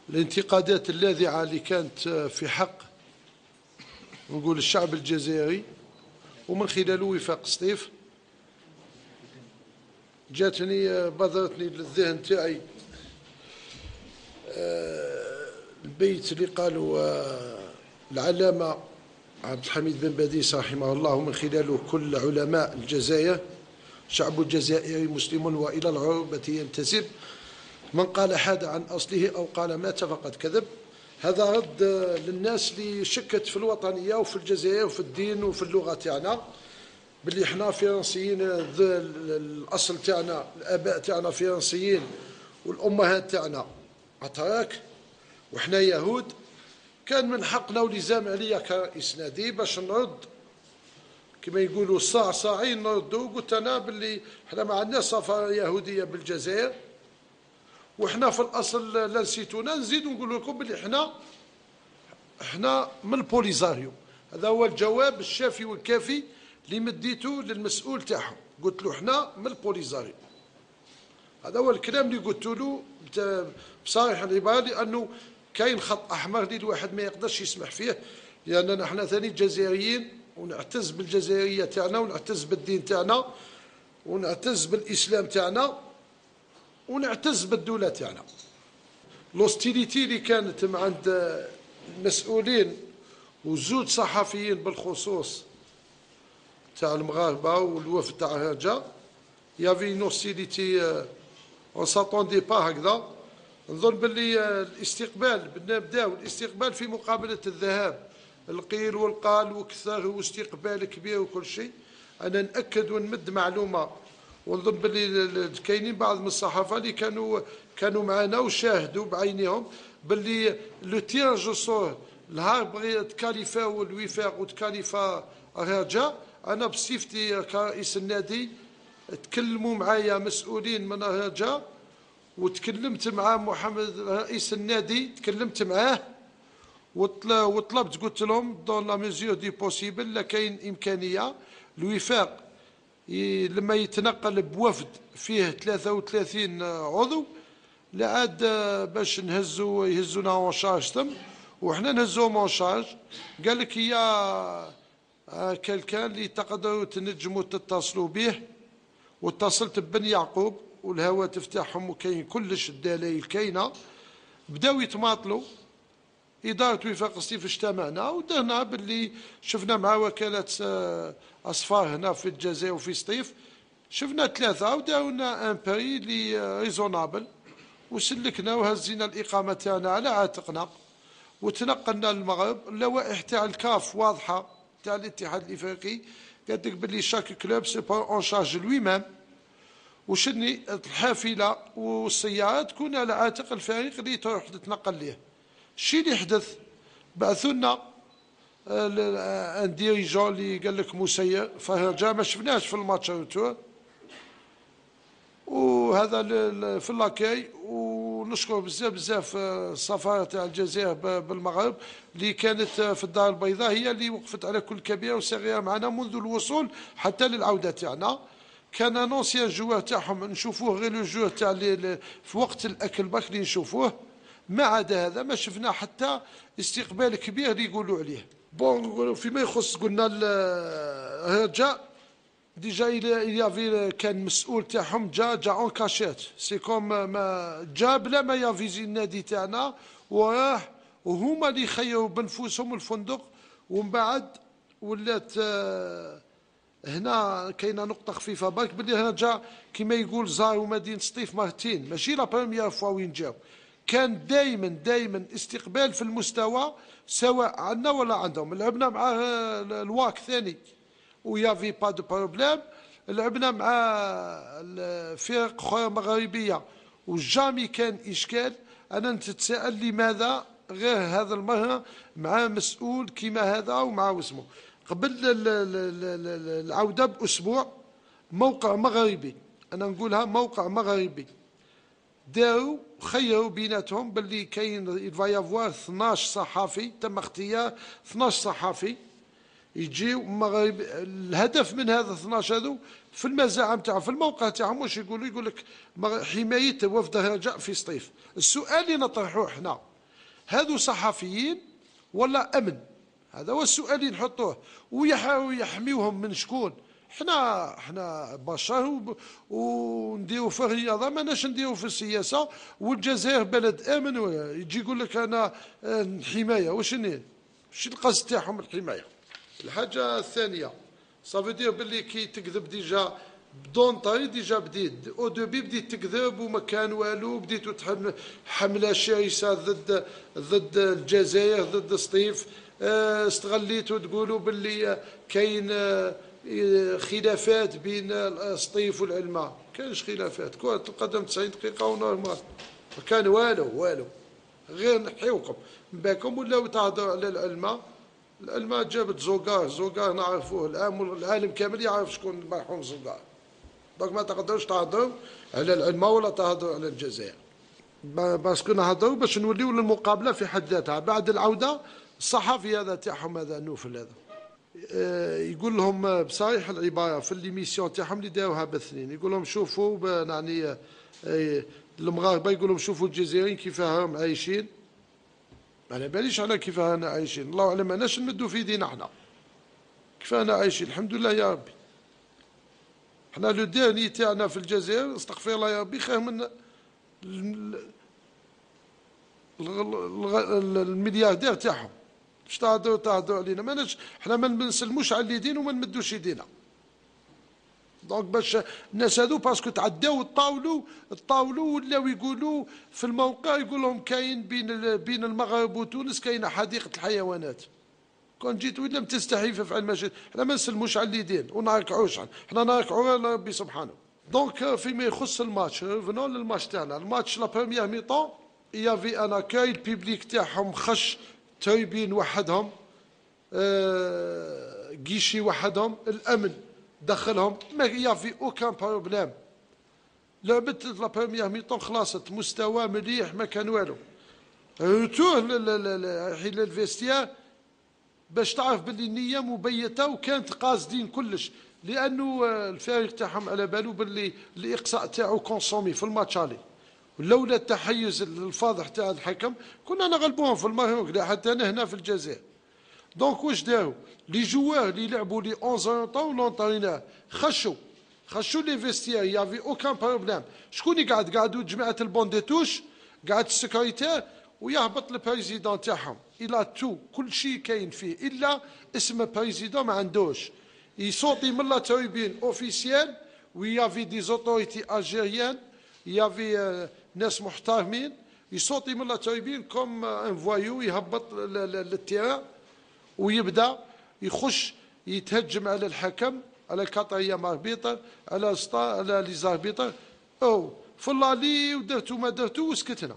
الانتقادات اللاذعة اللي كانت في حق نقول الشعب الجزائري ومن خلاله وفاق سطيف جاتني بادرتني للذهن تاعي البيت اللي قالوا العلامة عبد الحميد بن باديس رحمه الله ومن خلاله كل علماء الجزائر: شعب الجزائري مسلم وإلى العروبة ينتسب، من قال حاد عن أصله أو قال مات فقد كذب. هذا رد للناس اللي شكت في الوطنية وفي الجزائر وفي الدين وفي اللغة تاعنا، باللي احنا فرنسيين، الأصل تاعنا الآباء تاعنا فرنسيين والأمهات تاعنا أتراك وحنا يهود. كان من حقنا ولزام عليا كرئيس نادي باش نرد كما يقولوا صاعين نردوا. قلت أنا باللي احنا ما عندناش سفارة يهودية بالجزائر، وحنا في الأصل لا نسيتونا. نزيد ونقول لكم باللي احنا من البوليزاريو. هذا هو الجواب الشافي والكافي اللي مديته للمسؤول تاعهم. قلت له احنا من البوليزاريو. هذا هو الكلام اللي قلت له بصريح العبارة، لأنه كاين خط أحمر اللي الواحد ما يقدرش يسمح فيه، لأننا احنا ثاني جزائريين ونعتز بالجزائرية تاعنا ونعتز بالدين تاعنا ونعتز بالإسلام تاعنا ونعتز بالدولة تاعنا. لوستيليتي اللي كانت مع عند المسؤولين وزوج صحفيين بالخصوص تاع المغاربة والوفد تاع هاجا، يافي اون هوستيليتي اون ساتوندي با هكذا. نظن باللي الاستقبال بداو الاستقبال في مقابلة الذهاب، القيل والقال وكثر واستقبال كبير وكل شيء. أنا نأكد ونمد معلومة، ونظن باللي كاينين بعض من الصحافة اللي كانوا معنا وشاهدوا بعينيهم باللي لو تيراج سور نهار بغي تكاليفاو الوفاق وتكاليفا الرجاء. أنا بصفتي كرئيس النادي تكلموا معايا مسؤولين من الرجاء، وتكلمت مع محمد رئيس النادي، تكلمت معاه وطلبت قلت لهم دون لا ميزور دي بوسيبل لا كاين إمكانية الوفاق لما يتنقل بوفد فيه 33 عضو لا عاد باش يهزونا اون شارج تم وحنا نهزوهم اون شارج. قال لك يا كالكان اللي تقدروا تنجموا تتصلوا به، واتصلت ببن يعقوب والهواتف تاعهم وكاين كلش الدلائل كاينه. بداو يتماطلوا. إدارة وفاق سطيف اجتمعنا ودرنا باللي شفنا مع وكالة أصفار هنا في الجزائر وفي سطيف، شفنا ثلاثة وداونا ان بري لي ريزونابل، وسلكنا وهزينا الإقامة تاعنا على عاتقنا وتنقلنا للمغرب. اللوائح تاع الكاف واضحة تاع الاتحاد الإفريقي، قالت لك باللي شاك كلوب سي بون اون شارج لوي مام، وشني الحافلة والسيارة تكون على عاتق الفريق اللي تروح تتنقل ليه. الشيء اللي حدث بعثوا لنا ان ديريجون اللي قال لك مسير فرجع ما شفناش في الماتش روتور، وهذا في اللاكاي. ونشكر بزاف السفاره تاع الجزائر بالمغرب اللي كانت في الدار البيضاء، هي اللي وقفت على كل كبيره وصغيره معنا منذ الوصول حتى للعوده تاعنا. كان نونسيان جوار تاعهم نشوفوه غير لو جوار تاع في وقت الاكل برك اللي نشوفوه، ما عدا هذا ما شفنا حتى استقبال كبير اللي يقولوا عليه. بون فيما يخص قلنا الرجاء ديجا يافي كان مسؤول تاعهم جا اون كاشيت، سي كوم ما جا بلا ما يافيزي النادي تاعنا وراح، وهما اللي خيروا بنفوسهم الفندق. ومن بعد ولات هنا كاينه نقطه خفيفه برك باللي الرجاء كما يقول زاروا مدينه سطيف مرتين، ماشي لا بروميير فوا وين جاو. كان دائما استقبال في المستوى سواء عندنا ولا عندهم. لعبنا مع الواك ثاني ويافي با دو بروبليم، لعبنا مع الفرق اخرى مغربيه وجامي كان اشكال. انا نتساءل لماذا غير هذا المره مع مسؤول كيما هذا ومع واسمه. قبل العوده باسبوع موقع مغربي، انا نقولها موقع مغربي، داروا خيروا بيناتهم باللي كاين يفايافوار 12 صحافي، تم اختيار 12 صحافي يجيو مغرب. الهدف من هذا 12 هذو في المزاعم تاعهم في الموقع تاعهم واش يقولوا؟ يقول لك حمايه وفد الرجاء في سطيف. السؤال اللي نطرحوه احنا هذو صحفيين ولا امن؟ هذا هو السؤال اللي نحطوه. ويحميوهم من شكون؟ حنا بشر ونديروا في الرياضه، ماناش نديروا في السياسه. والجزائر بلد امن، يجي يقول لك انا الحمايه واش القصد تاعهم الحمايه؟ الحاجه الثانيه صافي دير باللي كي تكذب ديجا بدون طريق، ديجا بديت او دوبي بديت تكذب وما كان والو، بديتوا تحمل حمله شرسه ضد الجزائر، ضد سطيف. استغليتوا تقولوا باللي كاين خلافات بين سطيف والعلماء. كاينش خلافات، كرة القدم 90 دقيقة ونورمال، ما كان والو غير نحيوكم من باكم ولاو تهضروا على العلماء. العلماء جابت زوقار نعرفوه، العالم كامل يعرف شكون المرحوم زوقار. دونك ما تقدروش تهضروا على العلماء ولا تهضروا على الجزائر، باسكو نهضروا باش نوليو للمقابلة في حد ذاتها. بعد العودة الصحفي هذا تاعهم هذا نوفل هذا يقول لهم بصريح العباره في ليميسيون تاعهم اللي داروها باثنين، يقول لهم شوفوا يعني المغاربه، يقول لهم شوفوا الجزائريين كيف راهم عايشين. انا باليش على كيف رانا عايشين، الله اعلم، ماناش نمدوا في ايدينا حنا كيف رانا عايشين، الحمد لله يا ربي. حنا لو ديرني تاعنا في الجزائر استغفر الله يا ربي خير من الملياردير تاعهم. باش تهضروا علينا؟ ماناش حنا ما نسلموش على اليدين وما نمدوش يدينا. دونك باش الناس هذو باسكو تعداو الطاولوا ولاو يقولوا في الموقع، يقول لهم كاين بين المغرب وتونس كاينه حديقه الحيوانات. كون جيت ولم تستحي في فعل ماشي، حنا ما نسلموش على اليدين ونركعوش، حنا نركعوا على ربي سبحانه. دونك فيما يخص الماتش، ريفونون للماتش تاعنا. الماتش لا بروميير مي طون يافي ان اكاي، البيبليك تاعهم خش تايبين وحدهم، كيشي وحدهم، الامن دخلهم، ما يافي اوكان بروبليم. لعبت لا بروميير مي طون خلاصت، مستوى مليح ما كان والو. روتور حين الفيستيار باش تعرف باللي النيه مبيته وكانت قاصدين كلش، لانه الفريق تاعهم على بالو باللي الاقصاء تاعو كونسومي في الماتش عليه. ولولا التحيز الفاضح تاع الحكم كنا نغلبوهم في المغرب حتى هنا في الجزائر. دونك واش داروا لي جوار اللي لعبوا لي 11 طون لونطرينور خشوا لي فيستيير، يافي اوكان بروبليم. شكون اللي قعدوا جماعه البون دي توش، قعد السكرتير ويهبط البريزيدون تاعهم. الى تو كل شيء كاين فيه الا اسم بريزيدون ما عندوش. يصوتي من لا تريبين اوفيسيال ويافي دي زوتوريتي الجيريان، يافي ناس محترمين يصوتي من لا تريبين كوم ان فوايو، يهبط للتيران ويبدا يخش يتهجم على الحكم، على الكاطريه ماربيطر، على على لي زاربيطر. او فلالي ودرتو ما درتو وسكتنا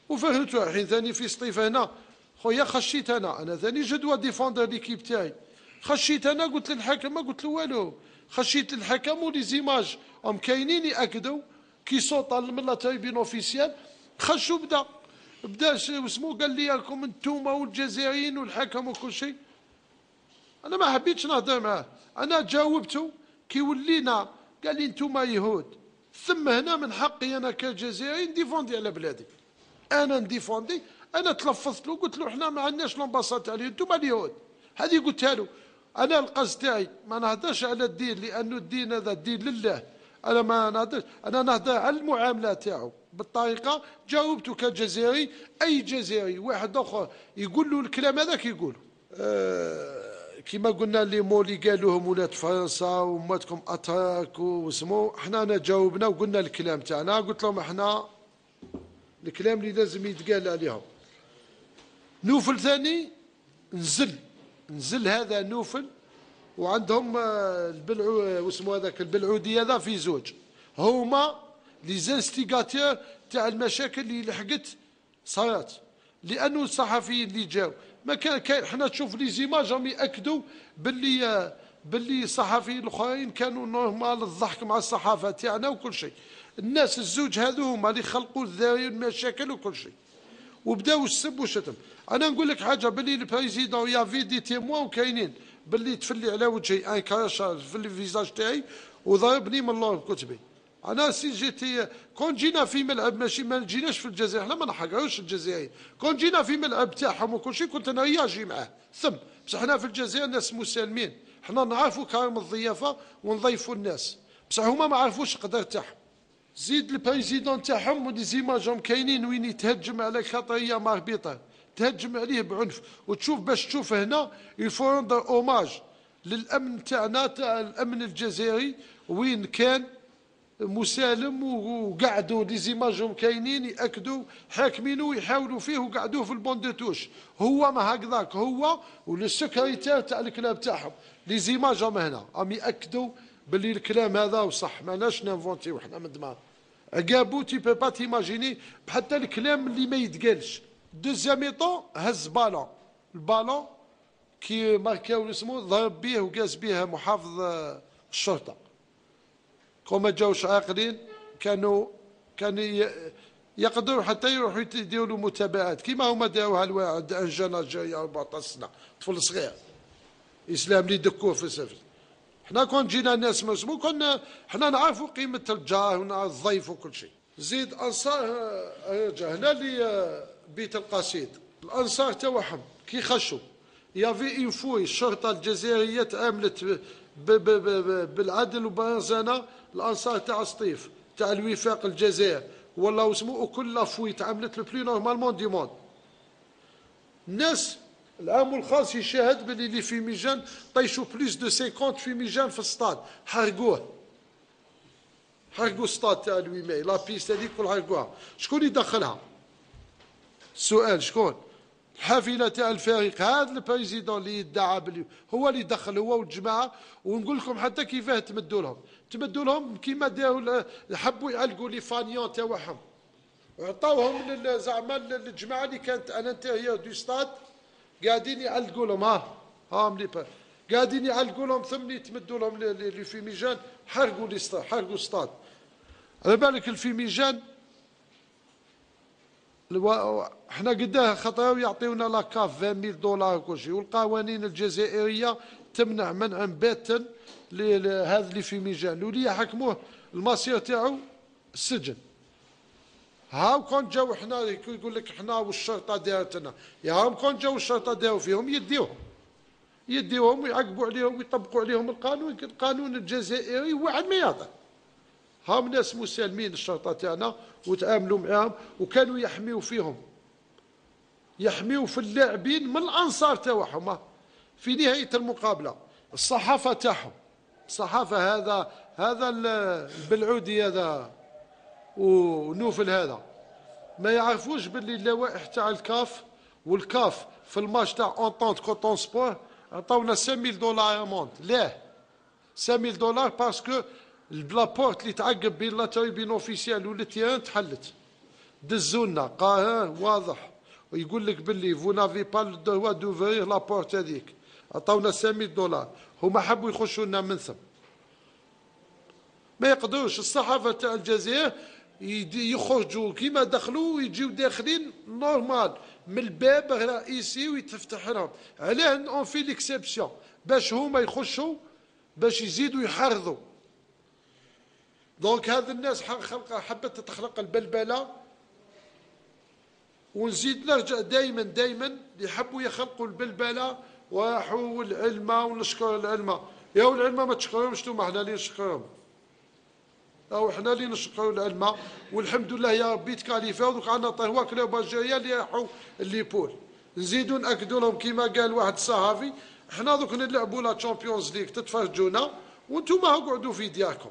وفهمتوا. الحين ثاني في سطيف هنا خويا خشيت انا ثاني جدوى ديفوندر ليكيب تاعي، خشيت انا قلت للحكم ما قلت له والو، خشيت للحكم ولي زيماج هم كاينين ياكدوا كي صوت من لا تايبين اوفيسيال. خشوا بدا اسمو قال لي راكم انتوما والجزائريين والحكم وكل شيء. انا ما حبيتش نهضر معاه، انا جاوبته كي ولينا قال لي انتوما يهود، ثم هنا من حقي انا كجزائري نديفوندي على بلادي. انا نديفوندي، انا تلفظت له قلت له احنا ما عندناش لومباسات تاع اليهود، انتوما اليهود. هذه قلتها له. انا القصد تاعي ما نهضرش على الدين، لانه الدين هذا الدين لله، انا ما نهضرش، انا نهضر على المعامله تاعو بالطريقه. جاوبته كجزائري، اي جزائري واحد اخر يقول له الكلام هذاك يقوله. كما قلنا لي مولي قالوهم ولاد فرنسا وماتكم اتراك واسمو، احنا انا جاوبنا وقلنا الكلام تاعنا، قلت لهم احنا الكلام اللي لازم يتقال عليهم. نوفل ثاني نزل هذا نوفل، وعندهم واسمو هذاك البلعودي هذا في زوج، هما لي زانستيغاتور تاع المشاكل اللي لحقت صارت. لانه الصحفيين اللي جاو ما كان حنا تشوف لي زيماج راهم ياكدوا باللي الصحفيين الاخرين كانوا نورمال، الضحك مع الصحافه تاعنا وكل شيء. الناس الزوج هذو هما اللي خلقوا الذرية المشاكل وكل شيء، وبداو السب والشتم. انا نقول لك حاجه، باللي البريزيدون يا في دي تيموان وكاينين باللي تفلي على وجهي ان كراشة في الفيزاج تاعي وضربني من اللور بكتبي. انا سي جيتي كون جينا في ملعب، ماشي ما جيناش في الجزائر، حنا ما نحقروش الجزائريين، كون جينا في ملعب تاعهم وكل شيء كنت انا رياجي معاه ثم. بصح حنا في الجزائر ناس مسالمين، حنا نعرفوا كرم الضيافه ونضيفوا الناس، بصح هما ما عرفوش القدر تاعهم. زيد البريزيدون تاعهم ودي زيماجهم كاينين وين يتهجم على خاطريه ماربيطه، تهجم عليه بعنف. وتشوف باش تشوف هنا يفو روندر اوماج للامن تاعنا، تاع الامن الجزائري وين كان مسالم، وقعدوا دي زيماجهم كاينين ياكدوا حاكمينه ويحاولوا فيه وقعدوه في البون دو توش. هو ما هكذاك، هو والسكرتير تاع الكلاب تاعهم لي زيماجهم هنا راهم ياكدوا باللي الكلام هذا وصح، ماناش نانفونتيو حنا من دماغ. عقابو تي بي با تيماجيني بحتى الكلام اللي ما يتقالش. دوزيام ميطون هز بالون، البالون كي ماركاو اسمه ضرب به وقاس به محافظ الشرطه. كون ما جاوش عاقلين كانوا يقدروا حتى يروحوا يديروا له متابعات كيما هما داروها لواحد ان جان الجيري 14 سنه، طفل صغير اسلام اللي دكوه في السفل. حنا كون جينا ناس مسمو كنا حنا نعرفوا قيمه الجار ونعرف الضيف وكل شيء. زيد انصار رجع هنا اللي بيت القصيد، الانصار تاعهم كي خشوا يافي اون فوي، الشرطه الجزائريه تعاملت بالعدل وبرزانه. الانصار تاع سطيف تاع الوفاق الجزائر والله اسمه، وكل لافوي تعاملت لو بلو نورمالمون دي موند. الناس العام الخاص يشاهد باللي لي في ميجان طيشوا بليس دو 50 في ميجان في السطاد، حرقوه، حرقوا السطاد تاع لوي ماي، لا بيست هذيك كل حرقوها. شكون يدخلها؟ السؤال شكون؟ الحافله تاع الفريق هذا البريزيدون اللي يدعى باللي هو اللي دخل هو والجماعه. ونقول لكم حتى كيفاه تمدوا لهم كيما داروا، حبوا يعلقوا لي فانيون تاعهم، عطاوهم زعما الجماعه اللي كانت على الانتيريور دو ستاد قاعدين يعلقوا لهم، هاهم لي قاعدين يعلقوا لهم، ثم يتمدوا لهم اللي في ميجان حرقوا الستاد. على بالك الفيميجان احنا قداه خطراو يعطيونا لاكاف 20,000 دولار وكل شيء، والقوانين الجزائريه تمنع منعا باتا لهذا اللي في ميجان، واللي يحكموه المصير تاعو السجن. هاو كون جاو حنا يقول لك حنا والشرطه دارتنا، يا هاهم كون جاو الشرطه داروا فيهم يديوهم ويعقبوا عليهم ويطبقوا عليهم القانون الجزائري واحد ما يعطي. هاهم ناس مسالمين الشرطه تاعنا وتعاملوا معاهم وكانوا يحميوا فيهم، يحميوا في اللاعبين من الانصار تاعهم. في نهايه المقابله الصحافه تاعهم، الصحافه هذا البلعودي هذا ونوفل هذا ما يعرفوش باللي اللوائح تاع الكاف، والكاف في الماتش تاع اونطونت كوتون سبور عطاونا 5000 دولار اموند. ليه 5000 دولار؟ باسكو البلابورت اللي تعقب بين لا تريبين اوفيسيال والتيران تحلت، دزونا قاهر واضح ويقول لك باللي فو نافي با لو دوا دوفرير لابورت هذيك. عطاونا 5000 دولار، هما حبوا يخشوا لنا من ثم، ما يقدروش. الصحافه تاع الجزائر يخرجوا كيما دخلوا ويجيو داخلين نورمال من الباب الرئيسي ويتفتح لهم. علاه اون في ليكسيبسيون باش هما يخشوا باش يزيدوا يحرضوا. دونك هذا الناس حبت تخلق البلبله. ونزيد نرجع دائما اللي يحبوا يخلقوا البلبله وراحوا العلماء، ونشكر العلماء. يا العلماء ما تشكرهمش انتم، احنا اللي نشكرهم، او احنا اللي نشكروا العلماء. والحمد لله يا ربي تكاليفاو دوك عندنا طهوا كلوب الجزائريه اللي راحوا الليبول. نزيدوا ناكدوا لهم كيما قال واحد الصحافي، احنا دوك نلعبوا لا تشامبيونز ليغ تتفرجونا وانتم اقعدوا في دياركم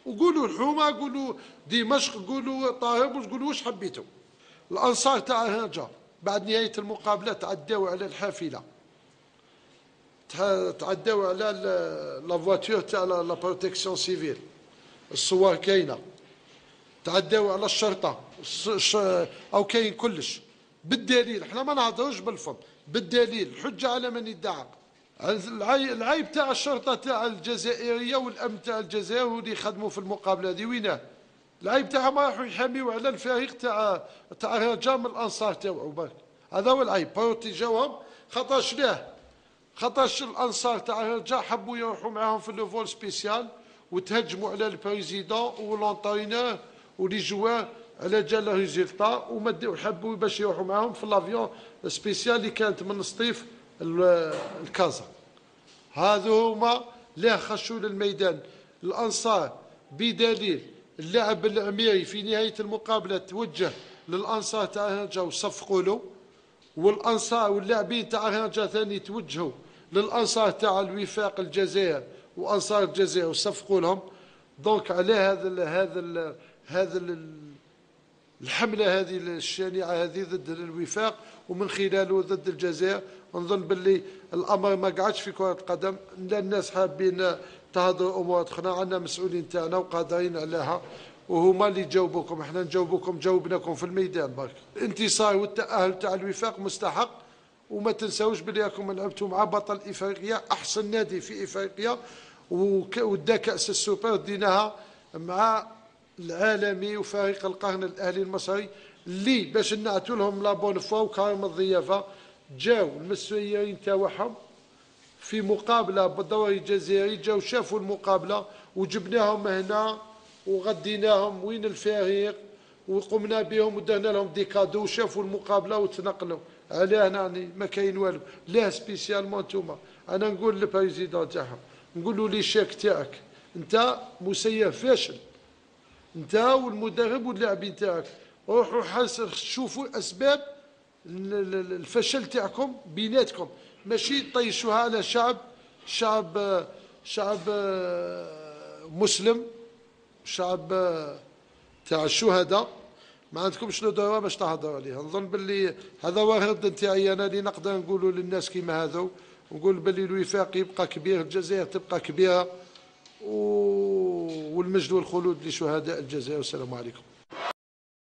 وقولوا الحومه، قولوا دمشق، قولوا طاهر، قولوا واش حبيتوا. الانصار تاع هاجا بعد نهايه المقابله تعداو على الحافله، تعداو على لا فواتور تاع لا بروتيكسيون سيفيل، الصور كاينه، تعداو على الشرطه او كاين كلش بالدليل. احنا ما نهضروش بالفضل، بالدليل، الحجه على من يدعى. العيب تاع الشرطه تاع الجزائريه والامن تاع الجزائر واللي يخدموا في المقابله هذه ويناه؟ العيب تاعهم راحوا يحاميو على الفريق تاع رجال الانصار تاعو برك. هذا هو العيب، بروتيجاوهم. خاطرش الانصار تاع الرجال حبوا يروحوا معاهم في لو فول سبيسيال وتهجموا على البريزيدون ولونطرينور ولي جوار على جال ريزلتا وحبوا باش يروحوا معاهم في لافيون سبيسيال اللي كانت من سطيف الكازا. هذو هما اللي خشوا للميدان. الانصار بدليل اللاعب العميري في نهايه المقابله توجه للانصار تاع رجا وصفقوا له، والانصار واللاعبين تاع رجا ثاني توجهوا للانصار تاع الوفاق الجزائر وانصار الجزائر وصفقوا لهم. دونك على هذا الحمله هذه الشنيعه هذه ضد الوفاق ومن خلاله ضد الجزائر، نظن باللي الامر ما قعدش في كره القدم. لا الناس حابين تهضروا امور اخرى، عندنا مسؤولين تاعنا وقادرين عليها وهما اللي جاوبوكم. احنا نجاوبوكم جاوبناكم في الميدان برك. الانتصار والتاهل تاع الوفاق مستحق، وما تنساوش بلي راكم لعبتوا مع بطل افريقيا، احسن نادي في افريقيا، ودا كاس السوبر ديناها مع العالمي وفريق القرن الاهلي المصري اللي باش نعتوا لهم لا بون فوا وكرم الضيافه. جاو المسؤولين تاعهم في مقابله بالدوري الجزائري، جاو شافوا المقابله وجبناهم هنا وغديناهم وين الفريق وقمنا بهم ودرنا لهم دي كادو وشافوا المقابله وتنقلوا على هنا. يعني ما كاين والو، لا سبيسيالمون نتوما. انا نقول للبريزيدون تاعهم، نقول له لي شاك تاعك انت مسير فاشل، انت والمدرب واللاعبين تاعك، روحوا شوفوا اسباب الفشل تاعكم بيناتكم، ماشي طيشوها على شعب مسلم، شعب تاع الشهداء. ما عندكمش لو دواء باش تهضروا عليها. نظن باللي هذا هو الرد نتاعي انا اللي نقدر نقولوا للناس كيما هذو، ونقول باللي الوفاق يبقى كبير، الجزائر تبقى كبيره، والمجد والخلود لشهداء الجزائر. والسلام عليكم.